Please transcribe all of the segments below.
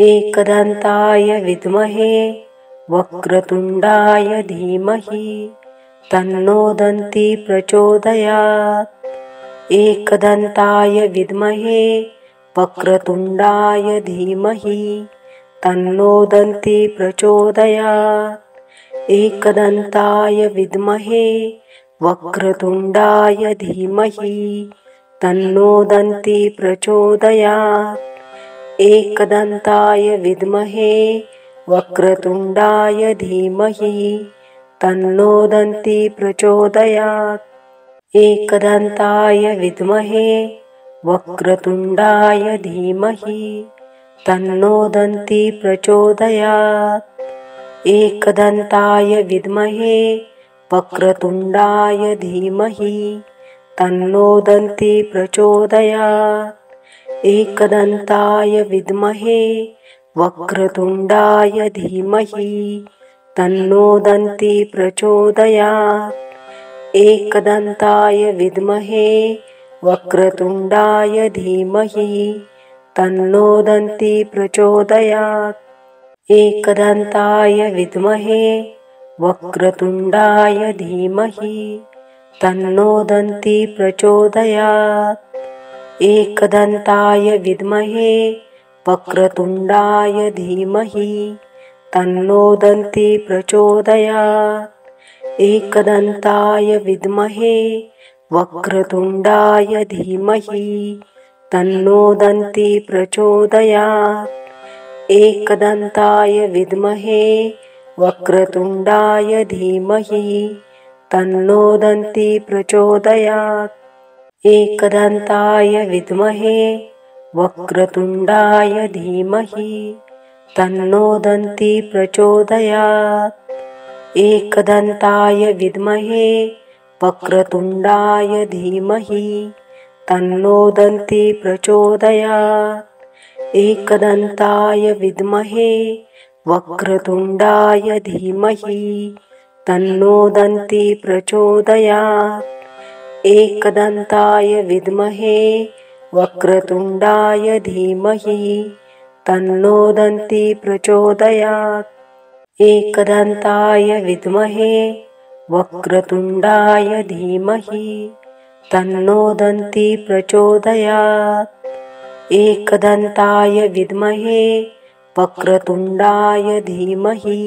एकदन्ताय विद्महे वक्रतुण्डाय धीमहि तन्नो दन्ती प्रचोदयात्। एकदन्ताय विद्महे वक्रतुण्डाय धीमहि तन्नो दन्ती प्रचोदयात्। एकदन्ताय विद्महे वक्रतुण्डाय धीमहि तन्नो दन्ती प्रचोदयात्। एकदन्ताय विद्महे वक्रतुण्डाय धीमहि तन्नो दन्ती प्रचोदयात्। एकदन्ताय विद्महे वक्रतुण्डाय धीमहि तन्नो दन्ती प्रचोदयात्। एकदन्ताय विद्महे वक्रतुण्डाय धीमहि तन्नो दन्ती प्रचोदयात्। एकदन्ताय विद्महे वक्रतुण्डाय धीमहि तन्नो दन्ती प्रचोदयात्। एकदन्ताय विद्महे वक्रतुण्डाय धीमहि तन्नो दन्ती प्रचोदयात्। एकदन्ताय विद्महे वक्रतुण्डाय धीमहि तन्नो दन्ती प्रचोदयात्। एकदन्ताय विद्महे वक्रतुण्डाय धीमहि तन्नो दन्ती प्रचोदयात्। एकदन्ताय विद्महे वक्रतुण्डाय धीमहि तन्नो दन्ती प्रचोदयात्। एकदन्ताय विद्महे वक्रतुण्डाय धीमहि तन्नो दन्ती प्रचोदयात्। एकदन्ताय विद्महे वक्रतुण्डाय धीमहि तन्नो दन्ती प्रचोदयात्। एकदन्ताय विद्महे वक्रतुण्डाय धीमहि तन्नो दन्ती प्रचोदयात्। एकदन्ताय विद्महे वक्रतुण्डाय धीमहि तन्नो दन्ती प्रचोदयात्। एकदन्ताय विद्महे वक्रतुण्डाय धीमहि तन्नो दन्ती प्रचोदयात्। एकदन्ताय विद्महे वक्रतुण्डाय धीमहि तन्नो दन्ती प्रचोदयात्। एकदन्ताय विद्महे वक्रतुण्डाय धीमहि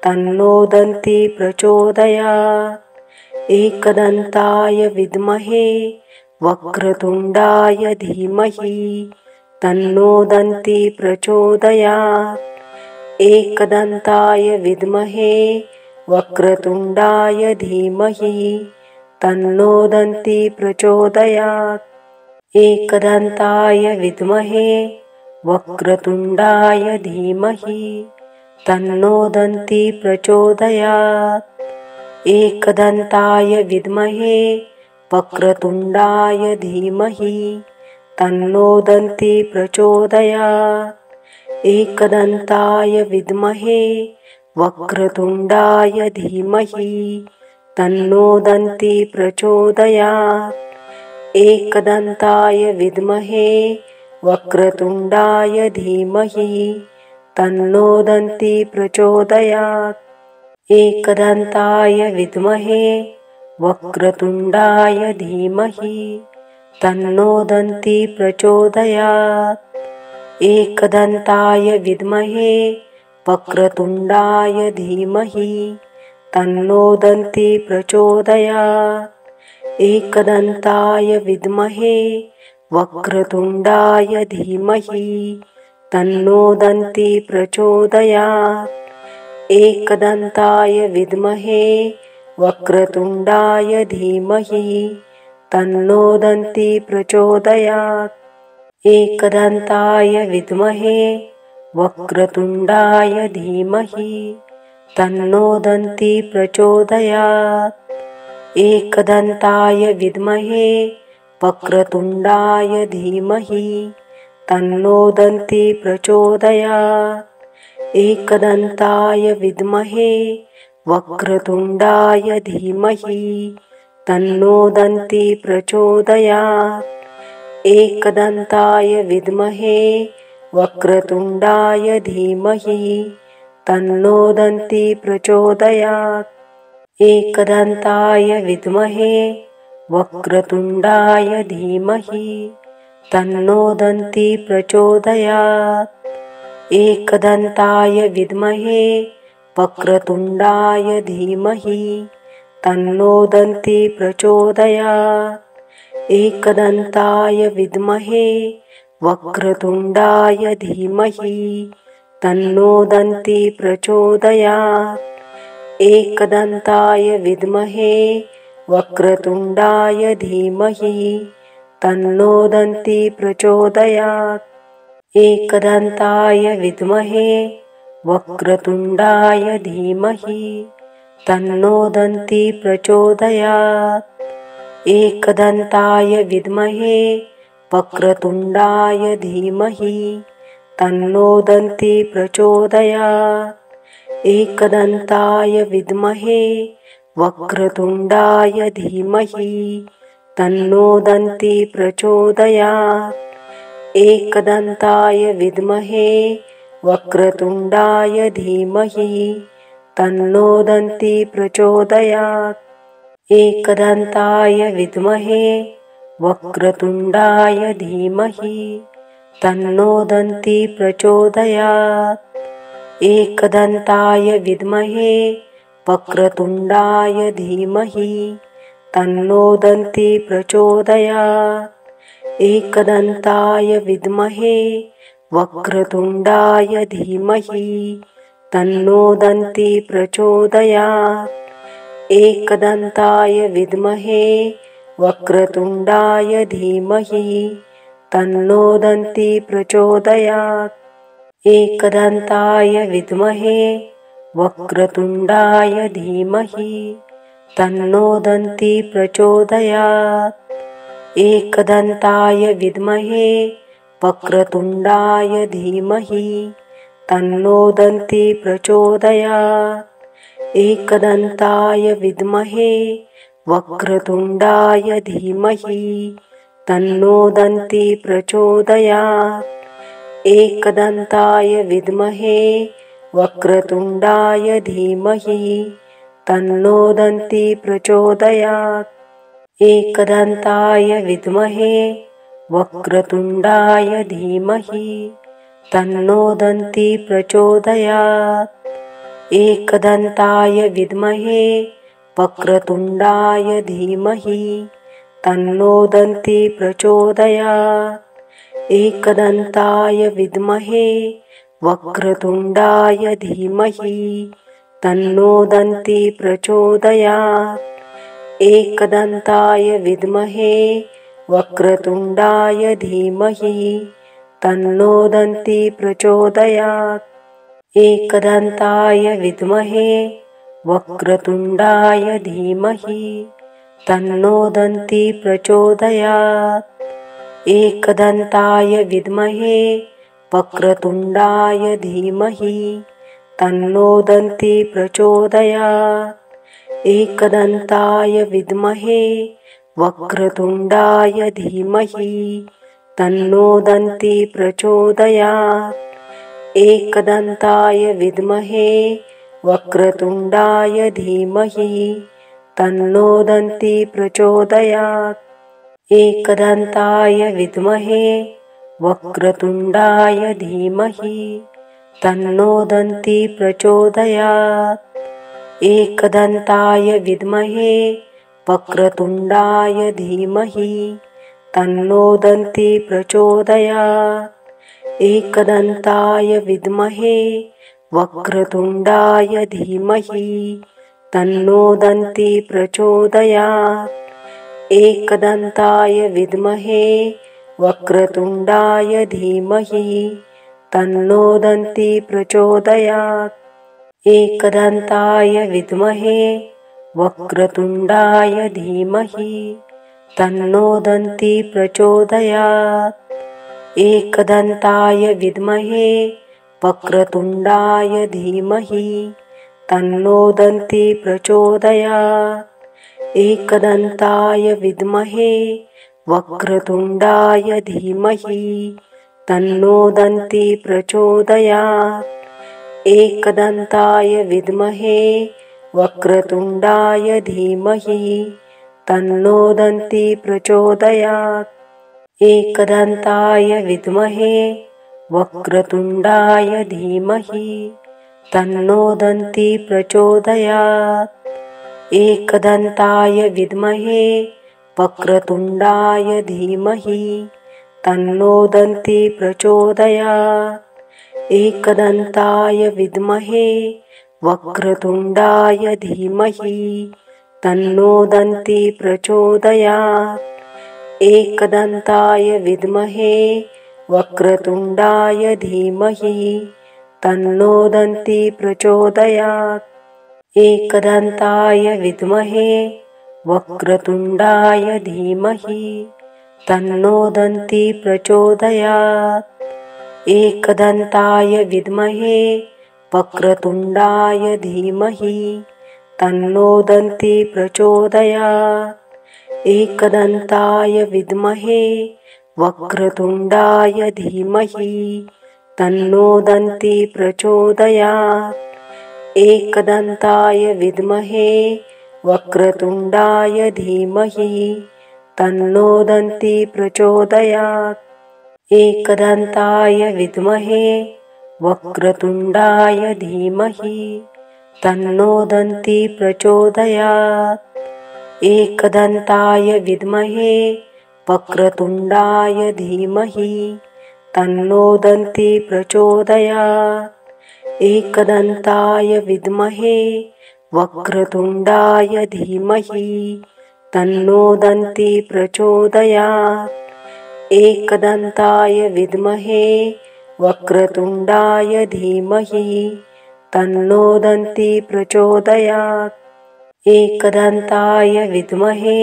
तन्नो दन्ती प्रचोदयात्। एकदन्ताय विद्महे वक्रतुण्डाय धीमहि तन्नो दन्ती प्रचोदयात्। एकदन्ताय विद्महे वक्रतुण्डाय धीमहि तन्नो दन्ती प्रचोदयात्। एकदन्ताय विद्महे वक्रतुण्डाय धीमहि तन्नो दन्ती प्रचोदयात्। एकदन्ताय विद्महे वक्रतुण्डाय धीमहि तन्नो दन्ती प्रचोदयात्। एकदन्ताय विद्महे वक्रतुण्डाय धीमहि तन्नो दन्ती प्रचोदयात्। एकदन्ताय विद्महे वक्रतुण्डाय धीमहि तन्नो दन्ती प्रचोदयात्। एकदन्ताय विद्महे वक्रतुण्डाय धीमहि तन्नो दन्ती प्रचोदयात्। एकदन्ताय विद्महे वक्रतुण्डाय धीमहि तन्नो दन्ती प्रचोदयात्। एकदन्ताय विद्महे वक्रतुण्डाय धीमहि तन्नो दन्ती प्रचोदयात्। एकदन्ताय विद्महे वक्रतुण्डाय धीमहि तन्नो दन्ती प्रचोदयात्। एकदन्ताय विद्महे वक्रतुण्डाय धीमहि तन्नो दन्ती प्रचोदयात्। एकदन्ताय विद्महे वक्रतुण्डाय धीमहि तन्नो दन्ती प्रचोदयात्। एकदन्ताय विद्महे वक्रतुण्डाय धीमहि तन्नो दन्ती प्रचोदयात्। एकदन्ताय विद्महे वक्रतुण्डाय धीमहि तन्नो दन्ती प्रचोदयात्। एकदन्ताय विद्महे वक्रतुण्डाय धीमहि तन्नो दन्ती प्रचोदयात्। एकदन्ताय विद्महे वक्रतुण्डाय धीमहि तन्नो दन्ती प्रचोदयात्। एकदन्ताय विद्महे वक्रतुण्डाय धीमहि तन्नो दन्ती प्रचोदयात्। एकदन्ताय विद्महे वक्रतुण्डाय धीमहि तन्नो दन्ती प्रचोदयात्। एकदन्ताय विद्महे वक्रतुण्डाय धीमहि तन्नो दन्ती प्रचोदयात्। एकदन्ताय विद्महे वक्रतुण्डाय धीमहि तन्नो दन्ती प्रचोदयात्। एकदन्ताय विद्महे वक्रतुण्डाय धीमहि तन्नो दन्ती प्रचोदयात्। एकदन्ताय विद्महे वक्रतुण्डाय धीमहि तन्नो दन्ती प्रचोदयात्। एकदन्ताय विद्महे वक्रतुण्डाय धीमहि तन्नो दन्ती प्रचोदयात्। एकदन्ताय विद्महे वक्रतुण्डाय धीमहि तन्नो दन्ती प्रचोदयात्। एकदन्ताय विद्महे वक्रतुण्डाय धीमहि तन्नो दन्ती प्रचोदयात्। एकदन्ताय विद्महे वक्रतुण्डाय धीमहि तन्नो दन्ती प्रचोदयात्। एकदन्ताय विद्महे वक्रतुण्डाय धीमहि तन्नो दन्ती प्रचोदयात्। एकदन्ताय विद्महे वक्रतुण्डाय धीमहि तन्नो दन्ती प्रचोदयात्। एकदन्ताय विद्महे वक्रतुण्डाय धीमहि तन्नो दन्ती प्रचोदयात्। एकदन्ताय विद्महे वक्रतुण्डाय धीमहि तन्नो दन्ती प्रचोदयात्। एकदन्ताय विद्महे वक्रतुण्डाय धीमहि तन्नो दन्ती प्रचोदयात्। एकदन्ताय विद्महे वक्रतुण्डाय धीमहि तन्नो दन्ती प्रचोदयात्। एकदन्ताय विद्महे वक्रतुण्डाय धीमहि तन्नो दन्ती प्रचोदयात्। एकदन्ताय विद्महे वक्रतुण्डाय धीमहि तन्नो दन्ती प्रचोदयात्। एकदन्ताय विद्महे वक्रतुण्डाय धीमहि तन्नो दन्ती प्रचोदयात्। एकदन्ताय विद्महे वक्रतुण्डाय धीमहि तन्नो दन्ती प्रचोदयात्। एकदन्ताय विद्महे वक्रतुण्डाय धीमहि तन्नो दन्ती प्रचोदयात्। एकदन्ताय विद्महे वक्रतुण्डाय धीमहि तन्नो दन्ती प्रचोदयात्। एकदन्ताय विद्महे वक्रतुण्डाय धीमहि तन्नो दन्ती प्रचोदयात्। एकदन्ताय विद्महे वक्रतुण्डाय धीमहि तन्नो दन्ती प्रचोदयात्। एकदन्ताय विद्महे वक्रतुण्डाय धीमहि तन्नो दन्ती प्रचोदयात्। एकदन्ताय विद्महे वक्रतुण्डाय धीमहि तन्नो दन्ती प्रचोदयात्। एकदन्ताय विद्महे वक्रतुण्डाय धीमहि तन्नो दन्ती प्रचोदयात्। एकदन्ताय विद्महे वक्रतुण्डाय धीमहि तन्नो दन्ती प्रचोदयात्। एकदन्ताय विद्महे वक्रतुण्डाय धीमहि तन्नो दन्ती प्रचोदयात्। एकदन्ताय विद्महे वक्रतुण्डाय धीमहि तन्नो दन्ती प्रचोदयात्। एकदन्ताय विद्महे वक्रतुण्डाय धीमहि तन्नो दन्ती प्रचोदयात्। एकदन्ताय विद्महे वक्रतुण्डाय धीमहि तन्नो दन्ती प्रचोदयात्। एकदन्ताय विद्महे वक्रतुण्डाय धीमहि तन्नो दन्ती प्रचोदयात्। एकदन्ताय विद्महे वक्रतुण्डाय धीमहि तन्नो दन्ती प्रचोदयात्। एकदन्ताय विद्महे वक्रतुण्डाय धीमहि तन्नो दन्ती प्रचोदयात्। एकदन्ताय विद्महे वक्रतुण्डाय धीमहि तन्नो दन्ती प्रचोदयात्। एकदन्ताय विद्महे वक्रतुण्डाय धीमहि तन्नो दन्ती प्रचोदयात्। एकदन्ताय विद्महे वक्रतुण्डाय धीमहि तन्नो दन्ती प्रचोदयात्। एकदन्ताय विद्महे वक्रतुण्डाय धीमहि तन्नो दन्ती प्रचोदयात्। एकदन्ताय विद्महे वक्रतुण्डाय धीमहि तन्नो दन्ती प्रचोदयात्। एकदन्ताय विद्महे वक्रतुण्डाय धीमहि तन्नो दन्ती प्रचोदयात्। एकदन्ताय विद्महे वक्रतुण्डाय धीमहि तन्नो दन्ती प्रचोदयात्। एकदन्ताय विद्महे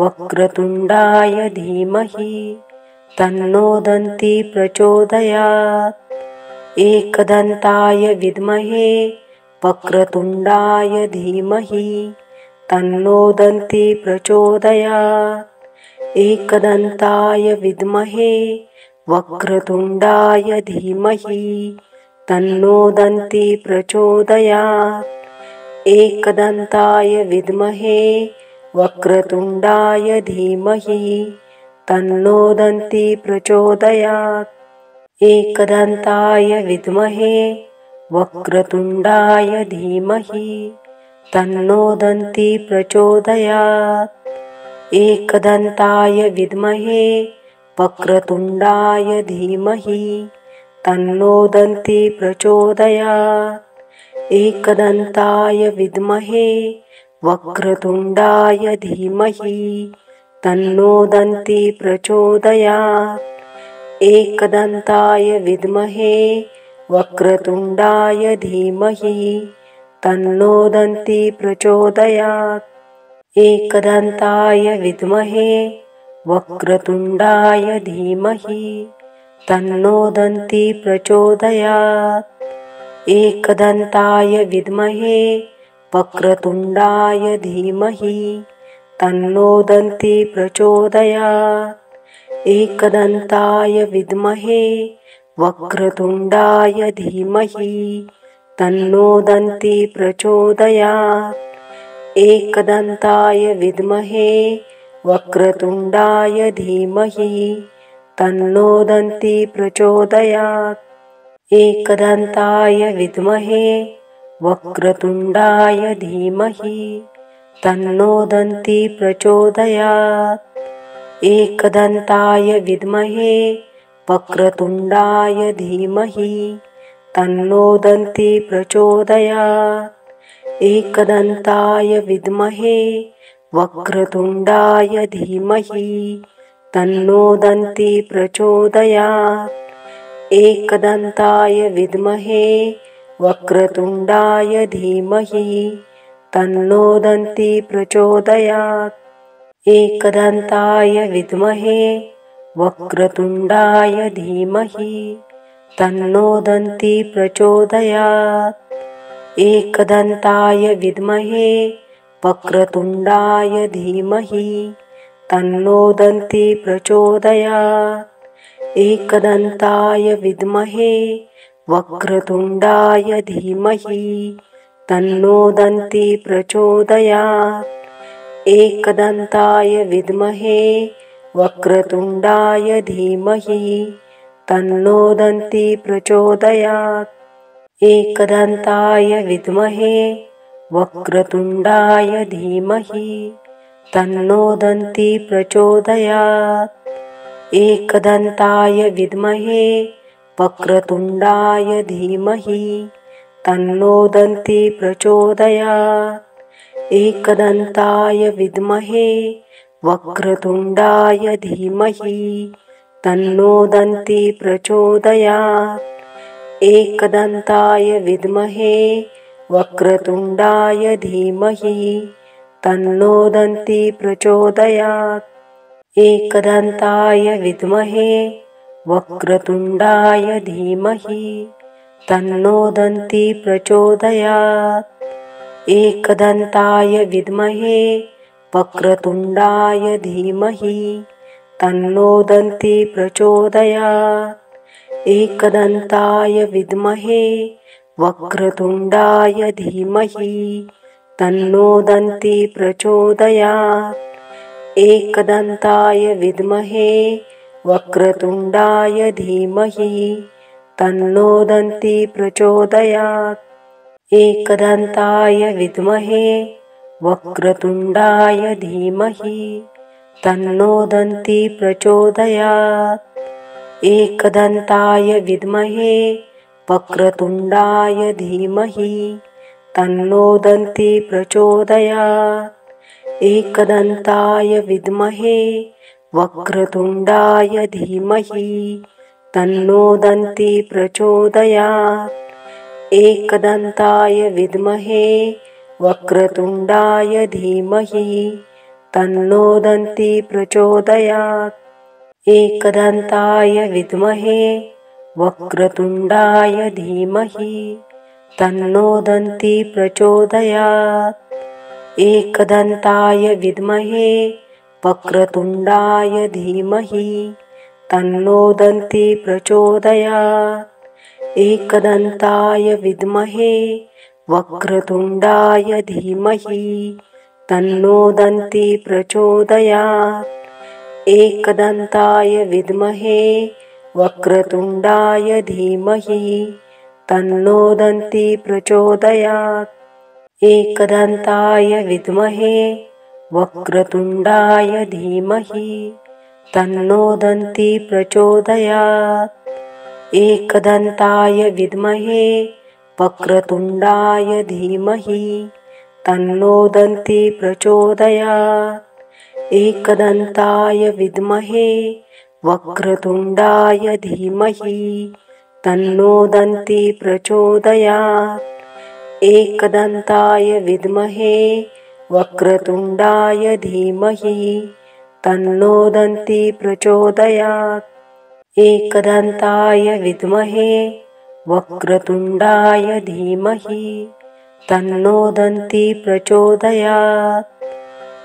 वक्रतुण्डाय धीमहि तन्नो दन्ती प्रचोदयात्। एकदन्ताय विद्महे वक्रतुण्डाय धीमहि तन्नो दन्ती प्रचोदयात्। एकदन्ताय विद्महे वक्रतुण्डाय धीमहि तन्नो दन्ती प्रचोदयात्। एकदन्ताय विद्महे वक्रतुण्डाय धीमहि तन्नो दन्ती प्रचोदयात्। एकदन्ताय विद्महे वक्रतुण्डाय धीमहि तन्नो दन्ती प्रचोदयात्। एकदन्ताय विद्महे वक्रतुण्डाय धीमहि तन्नो दन्ती प्रचोदयात्। एकदन्ताय विद्महे वक्रतुण्डाय धीमहि तन्नो दन्ती प्रचोदयात्। एकदन्ताय विद्महे वक्रतुण्डाय धीमहि तन्नो दन्ती प्रचोदयात्। एकदन्ताय विद्महे वक्रतुण्डाय धीमहि तन्नो दन्ती प्रचोदयात्। एकदन्ताय विद्महे वक्रतुण्डाय धीमहि तन्नो दन्ती प्रचोदयात्। एकदन्ताय विद्महे वक्रतुण्डाय धीमहि तन्नो दन्ती प्रचोदयात्। एकदन्ताय विद्महे वक्रतुण्डाय धीमहि तन्नो दन्ती प्रचोदयात्। एकदन्ताय विद्महे वक्रतुण्डाय धीमहि तन्नो दन्ती प्रचोदयात्। एकदन्ताय विद्महे वक्रतुण्डाय धीमहि तन्नो दन्ती प्रचोदयात्। एकदन्ताय विद्महे वक्रतुण्डाय धीमहि तन्नो दन्ती प्रचोदयात्। एकदन्ताय विद्महे वक्रतुण्डाय धीमहि तन्नो दन्ती प्रचोदयात्। एकदन्ताय विद्महे वक्रतुण्डाय धीमहि तन्नो दन्ती प्रचोदयात्। एकदन्ताय विद्महे वक्रतुण्डाय धीमहि तन्नो दन्ती प्रचोदयात्। एकदन्ताय विद्महे वक्रतुण्डाय धीमहि तन्नो दन्ती प्रचोदयात्। एकदन्ताय विद्महे वक्रतुण्डाय धीमहि तन्नो दन्ती प्रचोदयात्। एकदन्ताय विद्महे वक्रतुण्डाय धीमहि तन्नो दन्ती प्रचोदयात्। एकदन्ताय विद्महे वक्रतुण्डाय धीमहि तन्नो दन्ती प्रचोदयात्। एकदन्ताय विद्महे वक्रतुण्डाय धीमहि तन्नो दन्ती प्रचोदयात्। एकदन्ताय विद्महे वक्रतुण्डाय धीमहि तन्नो दन्ती प्रचोदयात्। एकदन्ताय विद्महे वक्रतुण्डाय धीमहि तन्नो दन्ती प्रचोदयात्। एकदन्ताय विद्महे वक्रतुण्डाय धीमहि तन्नो दन्ती प्रचोदयात्। एकदन्ताय विद्महे वक्रतुण्डाय धीमहि तन्नो दन्ती प्रचोदयात्। एकदन्ताय विद्महे वक्रतुण्डाय धीमहि तन्नो दन्ती प्रचोदयात्। एकदन्ताय विद्महे वक्रतुण्डाय धीमहि तन्नो दन्ती प्रचोदयात्। एकदन्ताय विद्महे वक्रतुण्डाय धीमहि तन्नो दन्ती प्रचोदयात्। एकदन्ताय विद्महे वक्रतुण्डाय धीमहि तन्नो दन्ती प्रचोदयात्। एकदन्ताय विद्महे वक्रतुण्डाय धीमहि तन्नो दन्ती प्रचोदयात्। एकदन्ताय विद्महे वक्रतुण्डाय धीमहि तन्नो दन्ती प्रचोदयात्। एकदन्ताय विद्महे वक्रतुण्डाय धीमहि तन्नो दन्ती प्रचोदयात्। एकदन्ताय विद्महे वक्रतुण्डाय धीमहि तन्नो दन्ती प्रचोदयात्। एकदन्ताय विद्महे वक्रतुण्डाय धीमहि तन्नो दन्ती प्रचोदयात्। एकदन्ताय विद्महे वक्रतुण्डाय धीमहि तन्नो दन्ती प्रचोदयात्। एकदन्ताय विद्महे वक्रतुण्डाय धीमहि तन्नो दन्ती प्रचोदयात्। एकदन्ताय विद्महे वक्रतुण्डाय धीमहि तन्नो दन्ती प्रचोदयात्। एकदन्ताय विद्महे वक्रतुण्डाय धीमहि तन्नो दन्ती प्रचोदयात्। एकदन्ताय विद्महे वक्रतुण्डाय धीमहि तन्नो दन्ती प्रचोदयात्।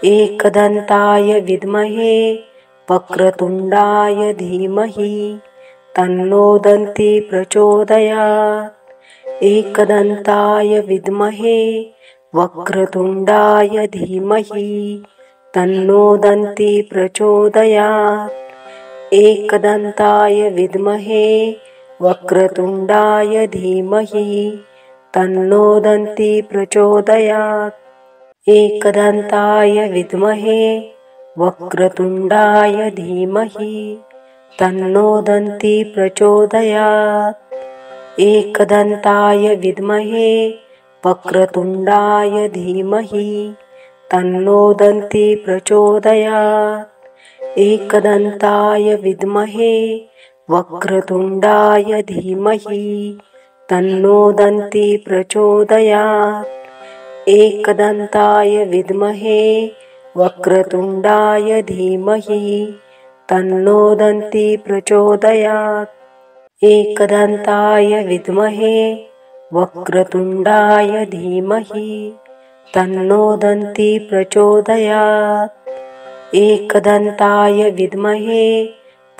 एकदन्ताय विद्महे वक्रतुण्डाय धीमहि तन्नो दन्ती प्रचोदयात्। एकदन्ताय विद्महे वक्रतुण्डाय धीमहि तन्नो दन्ती प्रचोदयात्। एकदन्ताय विद्महे वक्रतुण्डाय धीमहि तन्नो दन्ती प्रचोदयात्। एकदन्ताय विद्महे वक्रतुण्डाय धीमहि तन्नो दन्ती प्रचोदयात्। एकदन्ताय विद्महे वक्रतुण्डाय धीमहि तन्नो दन्ती प्रचोदयात्। एकदन्ताय विद्महे वक्रतुण्डाय धीमहि तन्नो दन्ती प्रचोदयात्। एकदन्ताय विद्महे वक्रतुण्डाय धीमहि तन्नो दन्ती प्रचोदयात्। एकदन्ताय विद्महे वक्रतुण्डाय धीमहि तन्नो दन्ती प्रचोदयात्। एकदन्ताय विद्महे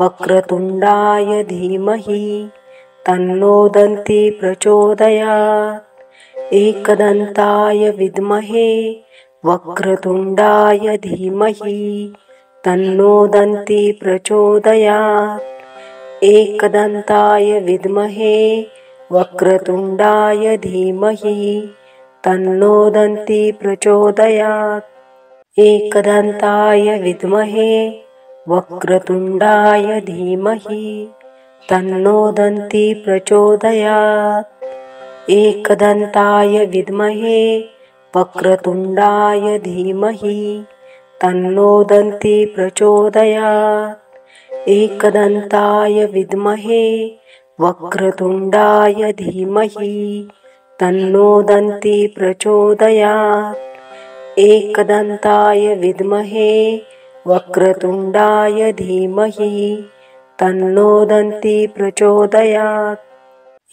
वक्रतुण्डाय धीमहि तन्नो दन्ती प्रचोदयात्। एकदन्ताय विद्महे वक्रतुण्डाय धीमहि तन्नो दन्ती प्रचोदयात्। एकदन्ताय विद्महे वक्रतुण्डाय धीमहि तन्नो दन्ती प्रचोदयात्। एकदन्ताय विद्महे वक्रतुण्डाय धीमहि तन्नो दन्ती प्रचोदयात्। एकदन्ताय विद्महे वक्रतुण्डाय धीमहि तन्नो दन्ती प्रचोदयात्। एकदन्ताय विद्महे वक्रतुण्डाय धीमहि तन्नो दन्ती प्रचोदयात्। एकदन्ताय विद्महे वक्रतुण्डाय धीमहि तन्नो दन्ती प्रचोदयात्।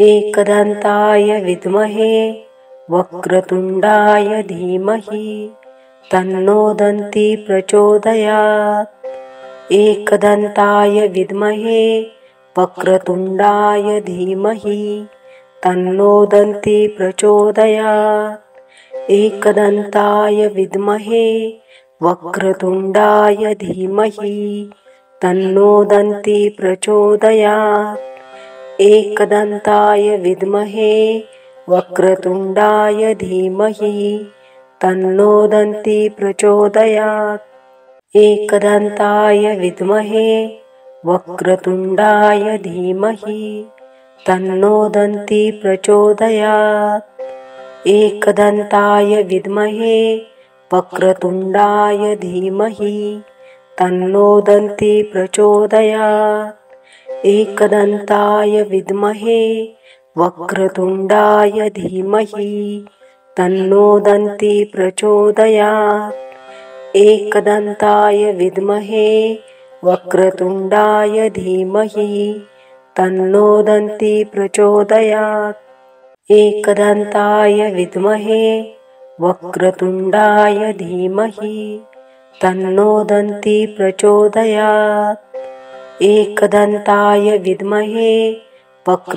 एकदन्ताय विद्महे वक्रतुण्डाय धीमहि तन्नो दन्ती प्रचोदयात्। एकदन्ताय विद्महे वक्रतुण्डाय धीमहि तन्नो दन्ती प्रचोदयात्। एकदन्ताय विद्महे वक्रतुण्डाय धीमहि तन्नो दन्ती प्रचोदयात्। एकदन्ताय विद्महे वक्रतुण्डाय धीमहि तन्नो दन्ती प्रचोदयात्। एकदन्ताय विद्महे वक्रतुण्डाय धीमहि तन्नो दन्ती प्रचोदयात्। एकदन्ताय विद्महे वक्रतुण्डाय धीमहि तन्नो दन्ती प्रचोदयात्। एकदन्ताय विद्महे वक्रतुण्डाय धीमहि तन्नो दन्ती प्रचोदयात्। एकदन्ताय विद्महे वक्रतुण्डाय धीमहि तन्नो दन्ती प्रचोदयात्। एकदन्ताय विद्महे वक्रतुण्डाय धीमहि तन्नो दन्ती प्रचोदयात्। एकदन्ताय विद्महे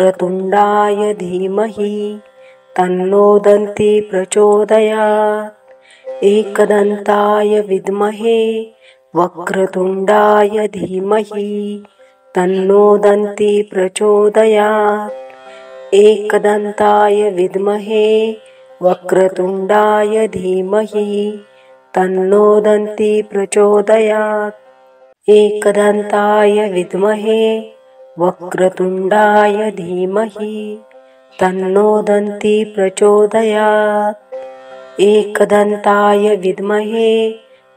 वक्रतुण्डाय धीमहि तन्नो दन्ती प्रचोदयात्। एकदन्ताय विद्महे वक्रतुण्डाय धीमहि तन्नो दन्ती प्रचोदयात्। एकदन्ताय विद्महे वक्रतुण्डाय धीमहि तन्नो दन्ती प्रचोदयात्। एकदन्ताय विद्महे वक्रतुण्डाय धीमहि तन्नो दन्ती प्रचोदयात्। एकदन्ताय विद्महे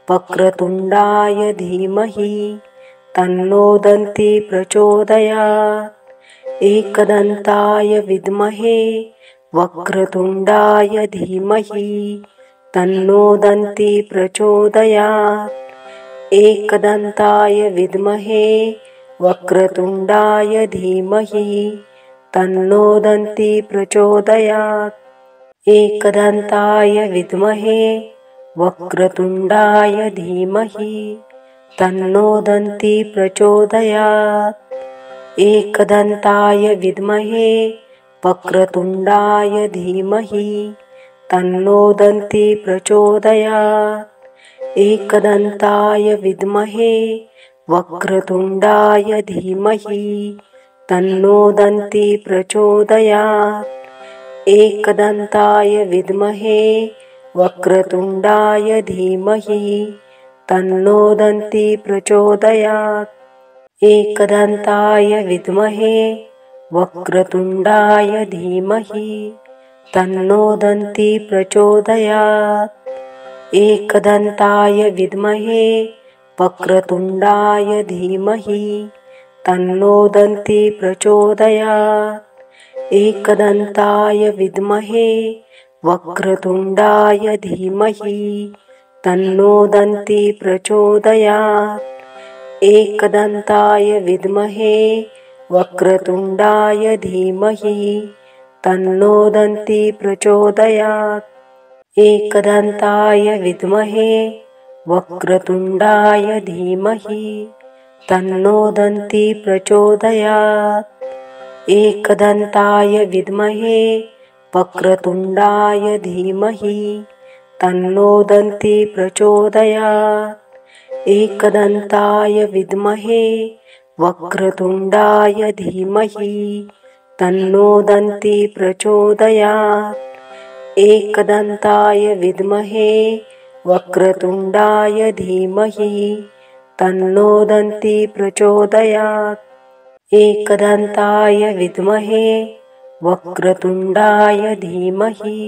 वक्रतुण्डाय धीमहि तन्नो दन्ती प्रचोदयात्। एकदन्ताय विद्महे वक्रतुण्डाय धीमहि तन्नो दन्ती प्रचोदयात्। एकदन्ताय विद्महे वक्रतुण्डाय धीमहि तन्नो दन्ती प्रचोदयात्। एकदन्ताय विद्महे वक्रतुण्डाय धीमहि तन्नो दन्ती प्रचोदयात्। एकदन्ताय विद्महे वक्रतुण्डाय धीमहि तन्नो दन्ती प्रचोदयात्। एकदन्ताय विद्महे वक्रतुण्डाय धीमहि तन्नो दन्ती प्रचोदयात्। एकदन्ताय विद्महे वक्रतुण्डाय धीमहि तन्नो दन्ती प्रचोदयात्। एकदन्ताय विद्महे वक्रतुण्डाय धीमहि तन्नो दन्ती प्रचोदयात्। एकदन्ताय विद्महे वक्रतुण्डाय धीमहि तन्नो दन्ती प्रचोदयात्। एकदन्ताय विद्महे वक्रतुण्डाय धीमहि तन्नो दन्ती प्रचोदयात्। एकदन्ताय विद्महे वक्रतुण्डाय धीमहि तन्नो दन्ती प्रचोदयात्। एकदन्ताय विद्महे वक्रतुण्डाय धीमहि तन्नो दन्ती प्रचोदयात्। एकदन्ताय विद्महे वक्रतुण्डाय धीमहि तन्नो दन्ती प्रचोदयात्। एकदन्ताय विद्महे वक्रतुण्डाय धीमहि तन्नो दन्ती प्रचोदयात्। एकदन्ताय विद्महे वक्रतुण्डाय धीमहि तन्नो दन्ती प्रचोदयात्। एकदन्ताय विद्महे वक्रतुण्डाय धीमहि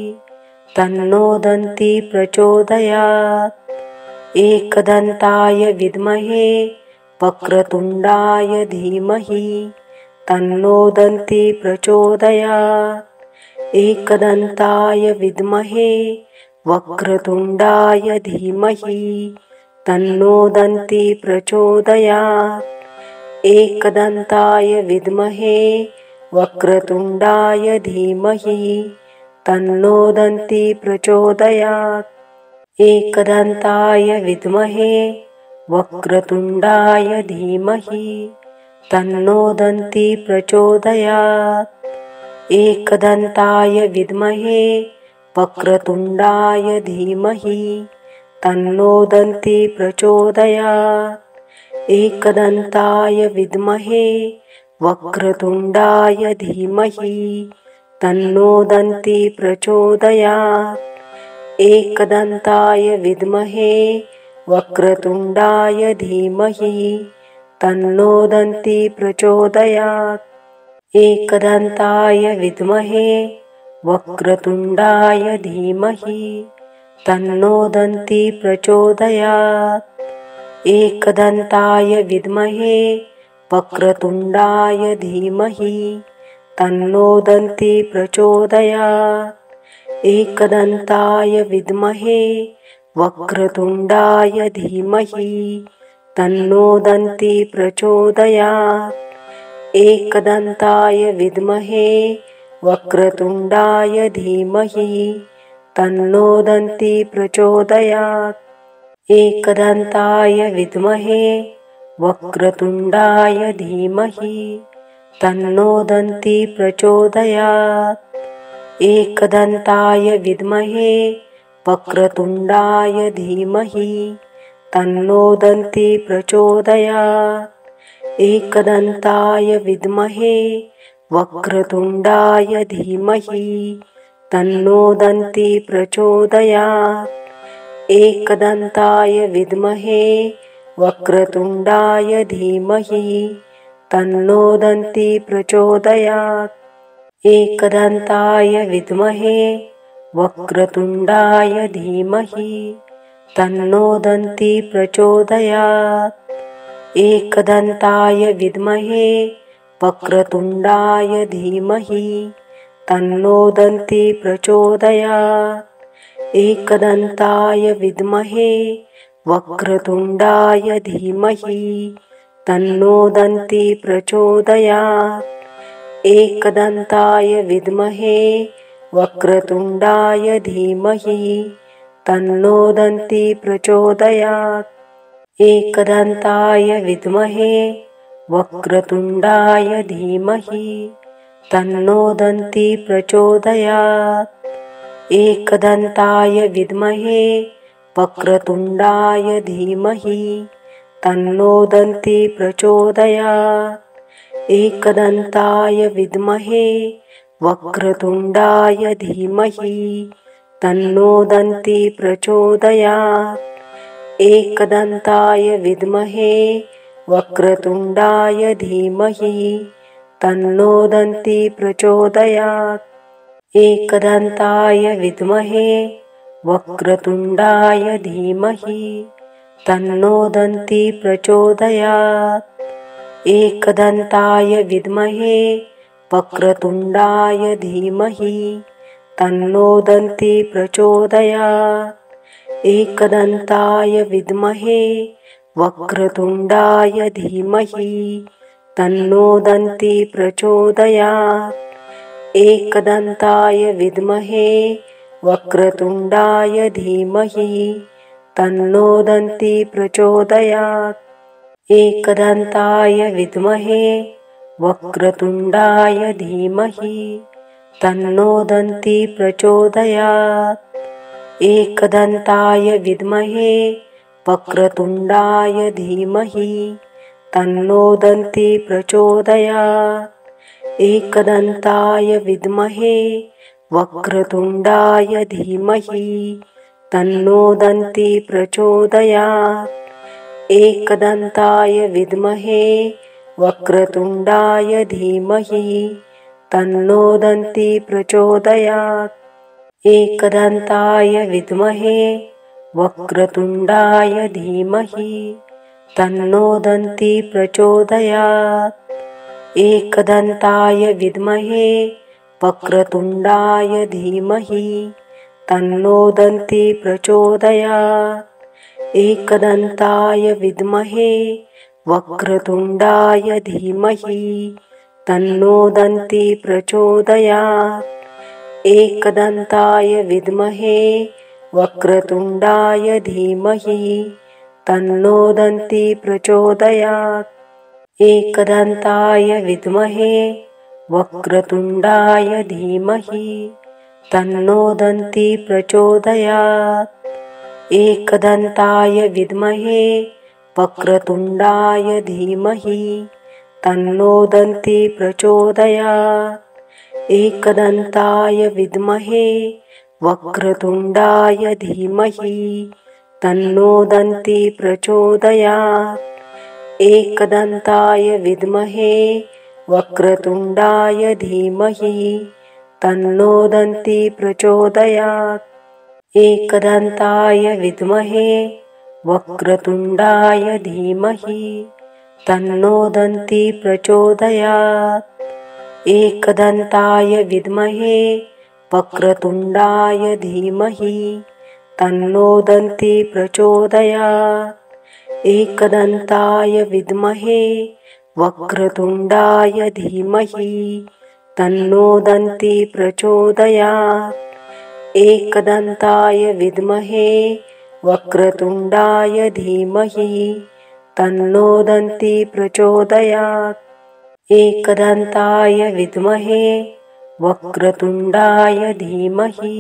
तन्नो दन्ती प्रचोदयात्। एकदन्ताय विद्महे वक्रतुण्डाय धीमहि तन्नो दन्ती प्रचोदयात्। एकदन्ताय विद्महे वक्रतुण्डाय धीमहि तन्नो दन्ती प्रचोदयात्। एकदन्ताय विद्महे वक्रतुण्डाय धीमहि तन्नो दन्ती प्रचोदयात्। एकदन्ताय विद्महे वक्रतुण्डाय धीमहि तन्नो दन्ती प्रचोदयात्। एकदन्ताय विद्महे वक्रतुण्डाय धीमहि तन्नो दन्ती प्रचोदयात्। एकदन्ताय विद्महे वक्रतुण्डाय धीमहि तन्नो दन्ती प्रचोदयात्। एकदन्ताय विद्महे वक्रतुण्डाय धीमहि तन्नो दन्ती प्रचोदयात्। एकदन्ताय विद्महे वक्रतुण्डाय धीमहि तन्नो दन्ती प्रचोदयात्। एकदन्ताय विद्महे वक्रतुण्डाय धीमहि तन्नो दन्ती प्रचोदयात्। एकदन्ताय विद्महे वक्रतुण्डाय धीमहि तन्नो दन्ती प्रचोदयात्। एकदन्ताय विद्महे वक्रतुण्डाय धीमहि तन्नो दन्ती प्रचोदयात्। एकदन्ताय विद्महे वक्रतुण्डाय धीमहि तन्नो दन्ती प्रचोदयात्। एकदन्ताय विद्महे वक्रतुण्डाय धीमहि तन्नो दन्ती प्रचोदयात्। एकदन्ताय विद्महे वक्रतुण्डाय धीमहि तन्नो दन्ती प्रचोदयात्। एकदन्ताय विद्महे वक्रतुण्डाय धीमहि तन्नो दन्ती प्रचोदयात्। एकदन्ताय विद्महे वक्रतुण्डाय धीमहि तन्नो दन्ती प्रचोदयात्। एकदन्ताय विद्महे वक्रतुण्डाय धीमहि तन्नो दन्ती प्रचोदयात्। एकदन्ताय विद्महे वक्रतुण्डाय धीमहि तन्नो दन्ती प्रचोदयात्। एकदन्ताय विद्महे वक्रतुण्डाय धीमहि तन्नो दन्ती प्रचोदयात्। एकदन्ताय विद्महे वक्रतुण्डाय धीमहि तन्नो दन्ती प्रचोदयात्। एकदन्ताय विद्महे वक्रतुण्डाय धीमहि तन्नो दन्ती प्रचोदयात्। एकदन्ताय विद्महे वक्रतुण्डाय धीमहि तन्नो दन्ती प्रचोदयात्। एकदन्ताय विद्महे वक्रतुण्डाय धीमहि तन्नो दन्ती प्रचोदयात्। एकदन्ताय विद्महे वक्रतुण्डाय धीमहि तन्नो दन्ती प्रचोदयात्। एकदन्ताय विद्महे वक्रतुण्डाय धीमहि तन्नो दन्ती प्रचोदयात्। एकदन्ताय विद्महे वक्रतुण्डाय धीमहि तन्नो दन्ती प्रचोदयात्। एकदन्ताय विद्महे वक्रतुण्डाय धीमहि तन्नो दन्ती प्रचोदयात्। एकदन्ताय विद्महे वक्रतुण्डाय धीमहि तन्नो दन्ती प्रचोदयात्। एकदन्ताय विद्महे वक्रतुण्डाय धीमहि तन्नो दन्ती प्रचोदयात्। एकदन्ताय विद्महे वक्रतुण्डाय धीमहि तन्नो दन्ती प्रचोदयात्। एकदन्ताय विद्महे वक्रतुण्डाय धीमहि तन्नो दन्ती प्रचोदयात्। एकदन्ताय विद्महे वक्रतुण्डाय धीमहि तन्नो दन्ती प्रचोदयात्। एकदन्ताय विद्महे वक्रतुण्डाय धीमहि तन्नो दन्ती प्रचोदयात्। एकदन्ताय विद्महे वक्रतुण्डाय धीमहि तन्नो दन्ती प्रचोदयात्। एकदन्ताय विद्महे वक्रतुण्डाय धीमहि तन्नो दन्ती प्रचोदयात्। एकदन्ताय विद्महे वक्रतुण्डाय धीमहि तन्नो दन्ती प्रचोदयात्। एकदन्ताय विद्महे वक्रतुण्डाय धीमहि तन्नो दन्ती प्रचोदयात्। एकदन्ताय विद्महे वक्रतुण्डाय धीमहि तन्नो दन्ती प्रचोदयात्। एकदन्ताय विद्महे वक्रतुण्डाय धीमहि तन्नो दन्ती प्रचोदयात्। एकदन्ताय विद्महे वक्रतुण्डाय धीमहि तन्नो दन्ती प्रचोदयात्। एकदन्ताय विद्महे वक्रतुण्डाय धीमहि तन्नो दन्ती प्रचोदयात्। एकदन्ताय विद्महे वक्रतुण्डाय धीमहि तन्नो दन्ती प्रचोदयात्। एकदन्ताय विद्महे वक्रतुण्डाय धीमहि तन्नो दन्ती प्रचोदयात्। एकदन्ताय विद्महे वक्रतुण्डाय धीमहि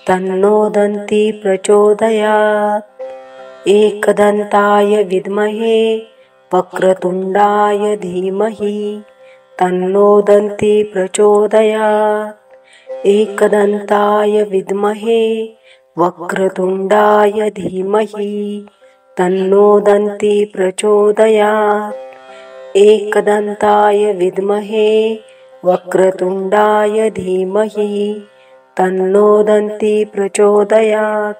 तन्नो दन्ती प्रचोदयात्। एकदन्ताय विद्महे वक्रतुण्डाय धीमहि तन्नो दन्ती प्रचोदयात्। एकदन्ताय विद्महे वक्रतुण्डाय धीमहि तन्नो दन्ती प्रचोदयात्। एकदन्ताय विद्महे वक्रतुण्डाय धीमहि तन्नो दन्ती प्रचोदयात्।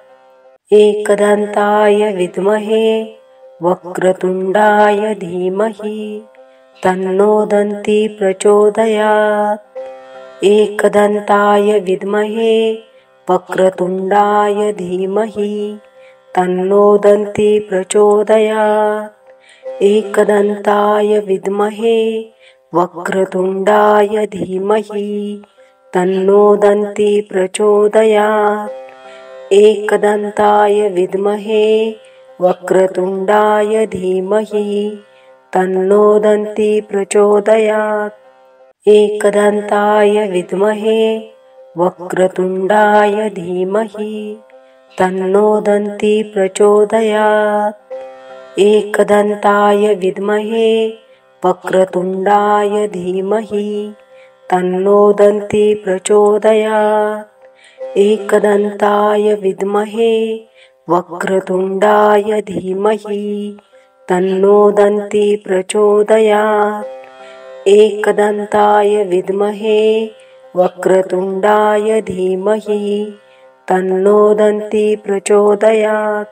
एकदन्ताय विद्महे वक्रतुण्डाय धीमहि तन्नो दन्ती प्रचोदयात्। एकदन्ताय विद्महे वक्रतुण्डाय धीमहि तन्नो दन्ती प्रचोदयात्। एकदन्ताय विद्महे वक्रतुण्डाय धीमहि तन्नो दन्ती प्रचोदयात्। एकदन्ताय विद्महे वक्रतुण्डाय धीमहि तन्नो दन्ती प्रचोदयात्। एकदन्ताय विद्महे वक्रतुण्डाय धीमहि तन्नो दन्ती प्रचोदयात्। एकदन्ताय विद्महे वक्रतुण्डाय धीमहि तन्नो दन्ती प्रचोदयात्। एकदन्ताय विद्महे वक्रतुण्डाय धीमहि तन्नो दन्ती प्रचोदयात्। एकदन्ताय विद्महे वक्रतुण्डाय धीमहि तन्नो दन्ती प्रचोदयात्।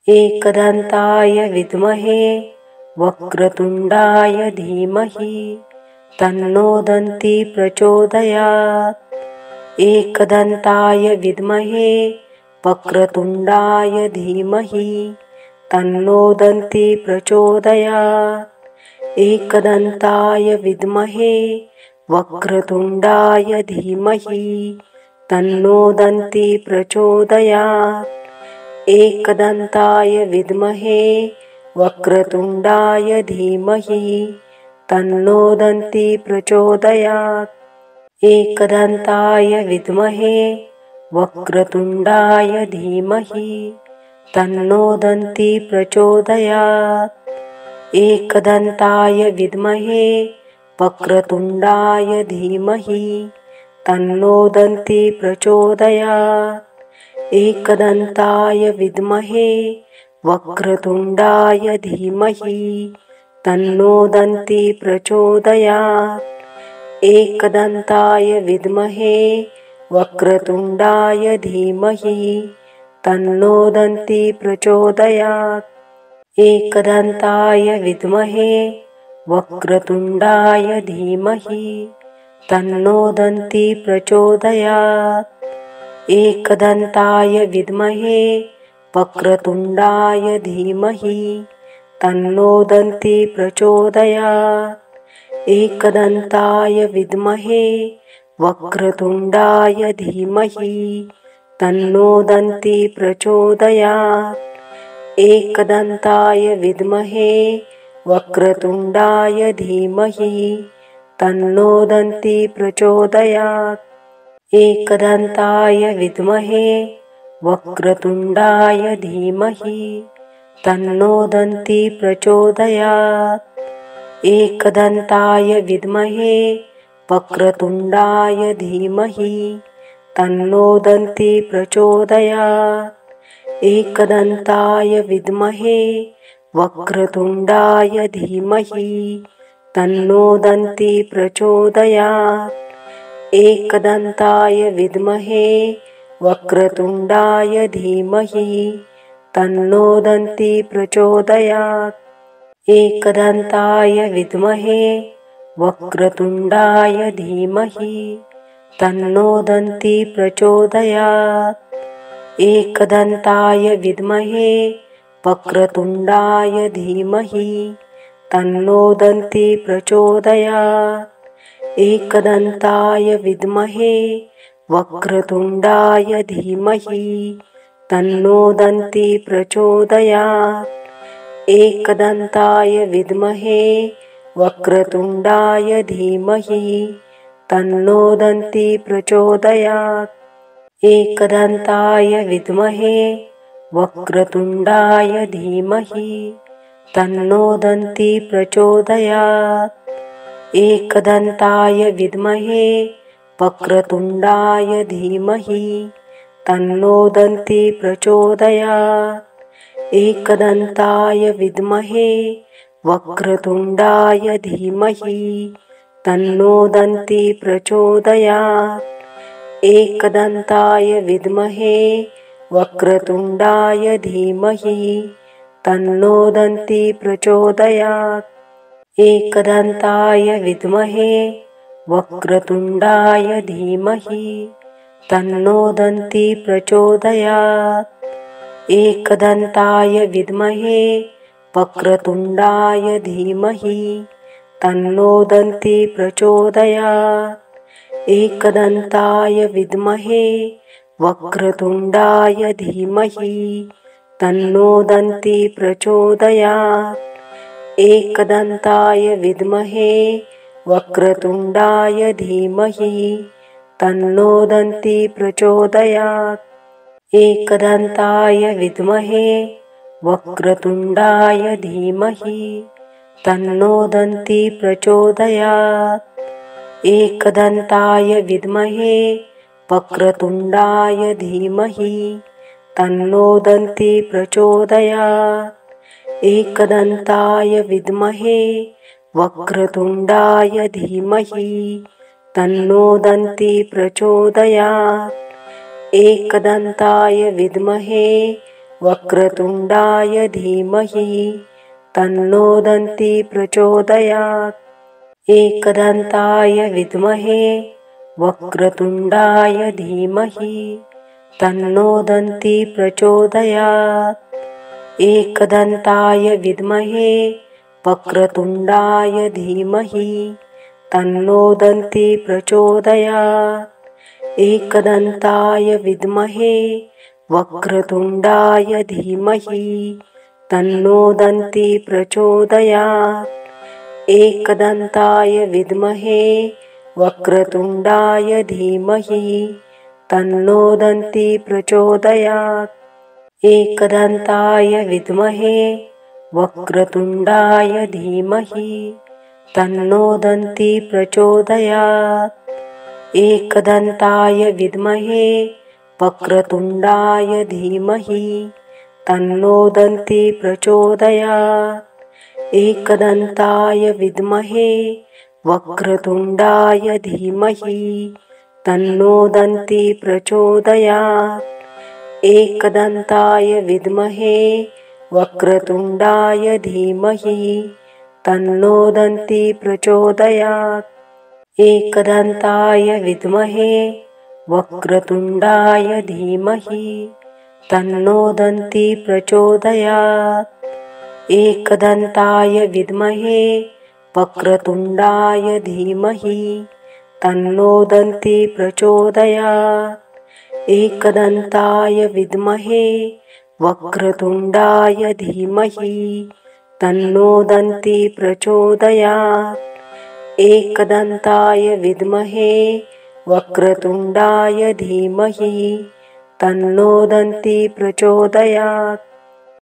एकदन्ताय विद्महे वक्रतुण्डाय धीमहि तन्नो दन्ती प्रचोदयात्। एकदन्ताय विद्महे वक्रतुण्डाय धीमहि तन्नो दन्ती प्रचोदयात्। एकदन्ताय विद्महे वक्रतुण्डाय धीमहि तन्नो दन्ती प्रचोदयात्। एकदन्ताय विद्महे वक्रतुण्डाय धीमहि तन्नो दन्ती प्रचोदयात्। एकदन्ताय विद्महे वक्रतुण्डाय धीमहि तन्नो दन्ती प्रचोदयात्। एकदन्ताय विद्महे वक्रतुण्डाय धीमहि तन्नो दन्ती प्रचोदयात्। एकदन्ताय विद्महे वक्रतुण्डाय धीमहि तन्नो दन्ती प्रचोदयात्। एकदन्ताय विद्महे वक्रतुण्डाय धीमहि तन्नो दन्ती प्रचोदयात्। एकदन्ताय विद्महे वक्रतुण्डाय धीमहि तन्नो दन्ती प्रचोदयात्। एकदन्ताय विद्महे वक्रतुण्डाय धीमहि तन्नो दन्ती प्रचोदयात्। एकदन्ताय विद्महे वक्रतुण्डाय धीमहि तन्नो दन्ती प्रचोदयात्। एकदन्ताय विद्महे वक्रतुण्डाय धीमहि तन्नो दन्ती प्रचोदयात्। एकदन्ताय विद्महे वक्रतुण्डाय धीमहि तन्नो दन्ती प्रचोदयात्। एकदन्ताय विद्महे वक्रतुण्डाय धीमहि तन्नो दन्ती प्रचोदयात्। एकदन्ताय विद्महे वक्रतुण्डाय धीमहि तन्नो दन्ती प्रचोदयात्। एकदन्ताय विद्महे वक्रतुण्डाय धीमहि तन्नो दन्ती प्रचोदयात्। एकदन्ताय विद्महे वक्रतुण्डाय धीमहि तन्नो दन्ती प्रचोदयात्। एकदन्ताय विद्महे वक्रतुण्डाय धीमहि तन्नो दन्ती प्रचोदयात्। एकदन्ताय विद्महे वक्रतुण्डाय धीमहि तन्नो दन्ती प्रचोदयात्। एकदन्ताय विद्महे वक्रतुण्डाय धीमहि तन्नो दन्ती प्रचोदयात्। एकदन्ताय विद्महे वक्रतुण्डाय धीमहि तन्नो दन्ती प्रचोदयात्। एकदन्ताय विद्महे वक्रतुण्डाय धीमहि तन्नो दन्ती प्रचोदयात्। एकदन्ताय विद्महे वक्रतुण्डाय धीमहि तन्नो दन्ती प्रचोदयात्। एकदन्ताय विद्महे वक्रतुण्डाय धीमहि तन्नो दन्ती प्रचोदयात्। एकदन्ताय विद्महे वक्रतुण्डाय धीमहि तन्नो दन्ती प्रचोदयात्। एकदन्ताय विद्महे वक्रतुण्डाय धीमहि तन्नो दन्ती प्रचोदयात्। एकदन्ताय विद्महे वक्रतुण्डाय धीमहि तन्नो दन्ती प्रचोदयात्। एकदन्ताय विद्महे वक्रतुण्डाय धीमहि तन्नो दन्ती प्रचोदयात्। एकदन्ताय विद्महे वक्रतुण्डाय धीमहि तन्नो दन्ती प्रचोदयात्। एकदन्ताय विद्महे वक्रतुण्डाय धीमहि तन्नो दन्ती प्रचोदयात्। एकदन्ताय विद्महे वक्रतुण्डाय धीमहि तन्नो दन्ती प्रचोदयात्। एकदन्ताय विद्महे वक्रतुण्डाय धीमहि तन्नो दन्ती प्रचोदयात्। एकदन्ताय विद्महे वक्रतुण्डाय धीमहि तन्नो दन्ती प्रचोदयात्। एकदन्ताय विद्महे वक्रतुण्डाय धीमहि तन्नो दन्ती प्रचोदयात्। एकदन्ताय विद्महे वक्रतुण्डाय धीमहि तन्नो दन्ती प्रचोदयात्। एकदन्ताय विद्महे वक्रतुण्डाय धीमहि तन्नो दन्ती प्रचोदयात्। एकदन्ताय विद्महे वक्रतुण्डाय धीमहि तन्नो दन्ती प्रचोदयात्। एकदन्ताय विद्महे वक्रतुण्डाय धीमहि तन्नो दन्ती प्रचोदयात्। एकदन्ताय विद्महे वक्रतुण्डाय धीमहि तन्नो दन्ती प्रचोदयात्। एकदन्ताय विद्महे वक्रतुण्डाय धीमहि तन्नो दन्ती प्रचोदयात्। एकदन्ताय विद्महे वक्रतुण्डाय धीमहि तन्नो दन्ती प्रचोदयात्। एकदन्ताय विद्महे वक्रतुण्डाय धीमहि तन्नो दन्ती प्रचोदयात्। एकदन्ताय विद्महे वक्रतुण्डाय धीमहि तन्नो दन्ती प्रचोदयात्। एकदन्ताय विद्महे वक्रतुण्डाय धीमहि तन्नो दन्ती प्रचोदयात्।